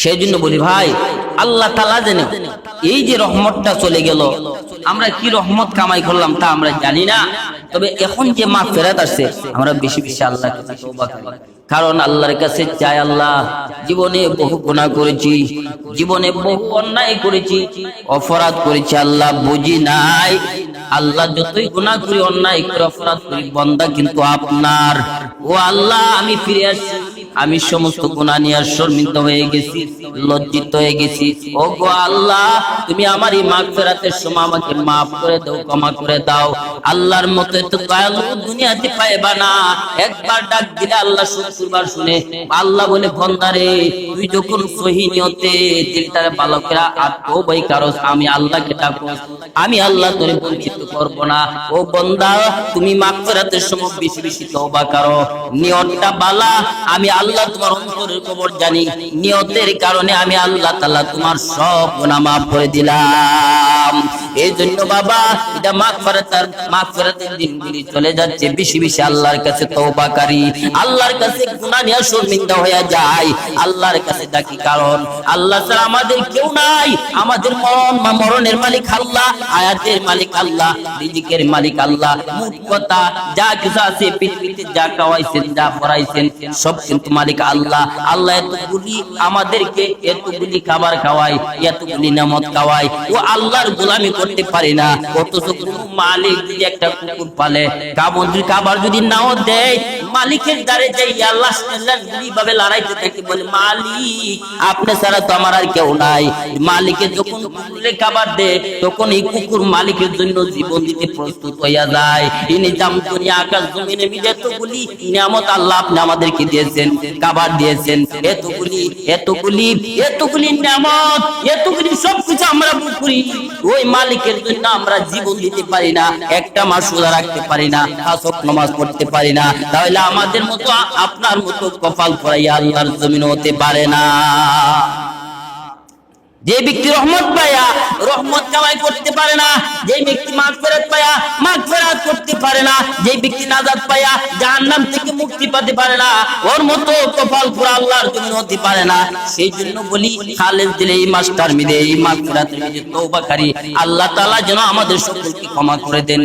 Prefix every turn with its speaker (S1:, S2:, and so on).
S1: সেই জন্য বলি ভাই, আল্লাহ তাআলা যেন এই যে রহমতটা চলে গেল, আমরা কি রহমত কামাই করলাম তা আমরা জানি না। তবে এখন যে মাগফিরাত আসছে, আমরা বেশি বেশি আল্লাহর কাছে তওবা করি। কারণ আল্লাহর কাছে চাই, আল্লাহ জীবনে বহু গুনাহ করেছি, জীবনে বহু অন্যায় করেছি, অপরাধ করেছি, আল্লাহ বুঝি নাই। আল্লাহ যতই গুনাহ করি, অন্যায় করে, অপরাধ করি, বান্দা কিন্তু আপনার। ও আল্লাহ, আমি ফিরে আসছি, আমি সমস্ত গুনাহ নিয়ে শর্মিন্দা হয়ে গেছি, লজ্জিত হয়ে গেছি। ও গো আল্লাহ, তুমি আমার এই মাগফিরাতের সময় আমাকে মাফ করে দাও, ক্ষমা করে দাও। আল্লাহর মতো এত দয়ালু দুনিয়াতে পাইবা না। একবার ডাক দিলে আল্লাহ 70 বার শুনে। আল্লাহ বলে, বান্দারে তুই যখন সহি নিয়তে দিলটারে ভালো করে আর তওবা করস, আমি আল্লাহকে ডাকস, আমি আল্লাহ তোরে বঞ্চিত করব না। ও বান্দা, তুমি মাগফিরাতের সময় বেশি বেশি তওবা করো, নিয়তটা বালা, আমি আল্লাহ তোমার অন্তরের খবর জানি। নিয়তের কারণে আমি আল্লাহ তাআলা তোমার সব গুনাহ মাফ করে দিলাম। এই জন্য বাবা, এটা মাগফিরাতের দিনগুলি চলে যাচ্ছে, বেশি বেশি আল্লাহর কাছে তওবা করি, আল্লাহর কাছে গুনাহ নিয়ে শর্মিন্দা হয়ে যায়, আল্লাহর কাছে ডাকি। কারণ আল্লাহ ছাড়া আমাদের কেউ নাই। আমাদের মরণের মালিক আল্লাহ, হায়াতের মালিক আল্লাহ, রিজিকের মালিক আল্লাহ। মোট কথা, যা কিছু আছে পৃথিবীতে, যা খাওয়াইছেন, যা পড়াইছেন, সব কিন্তু মালিক আল্লাহ। আল্লাহ এতগুলি আমাদেরকে এতগুলি খাবার খাওয়ায়, এতগুলি নিয়ামত খাওয়ায়। ও আল্লাহর গোলামি করতে পারি না, অথচ মালিক যদি একটা কুকুর পালে, খাবার যদি নাও দেয়, মালিকের দ্বারে যাই আল্লাহ ভাবে লড়াইতে থাকে, বলে মালিক আপনি ছাড়া তো আমার আর কেউ নাই। মালিকের যখন কুকুরে খাবার দেয়, তখন এই কুকুর মালিকের জন্য জীবন দিতে প্রস্তুত হইয়া যায়। ইনি জাম দুনিয়া আকাশ জমিনে মিলে এতগুলি নিয়ামত আল্লাহ আপনি আমাদেরকে দিয়েছেন, খাবার দিয়েছেন, এতগুলি এতগুলি এতগুলি নিয়ামত, এতগুলি সবকিছু আমরা ভোগ করি। ওই মালিকের জন্য আমরা জীবন দিতে পারি না, একটা মাস রোজা রাখতে পারি না, 5 ওয়াক্ত নামাজ পড়তে পারি না, তাহলে আমাদের মতো আপনার মতো কপাল পোড়াইয়া আল্লাহর জমিন হতে পারে না। যে ব্যক্তি রহমত পায়া রহমত কামাই করতে পারে না, যে ব্যক্তি মাগফিরাত পায়া মাগফিরাত করতে পারে না, যে ব্যক্তি নাজাত পায়া জাহান্নাম থেকে মুক্তি পেতে পারে না, ওর মতো কপাল পোড়া আল্লাহর জমিন হতে পারে না। সেই জন্য বলি, খালেদ দিলে এই মাস্টার মিলে এই মাগফিরাতের মিলে তওবা করি, আল্লাহ তাআলা যেন আমাদের সকলকে ক্ষমা করে দেন।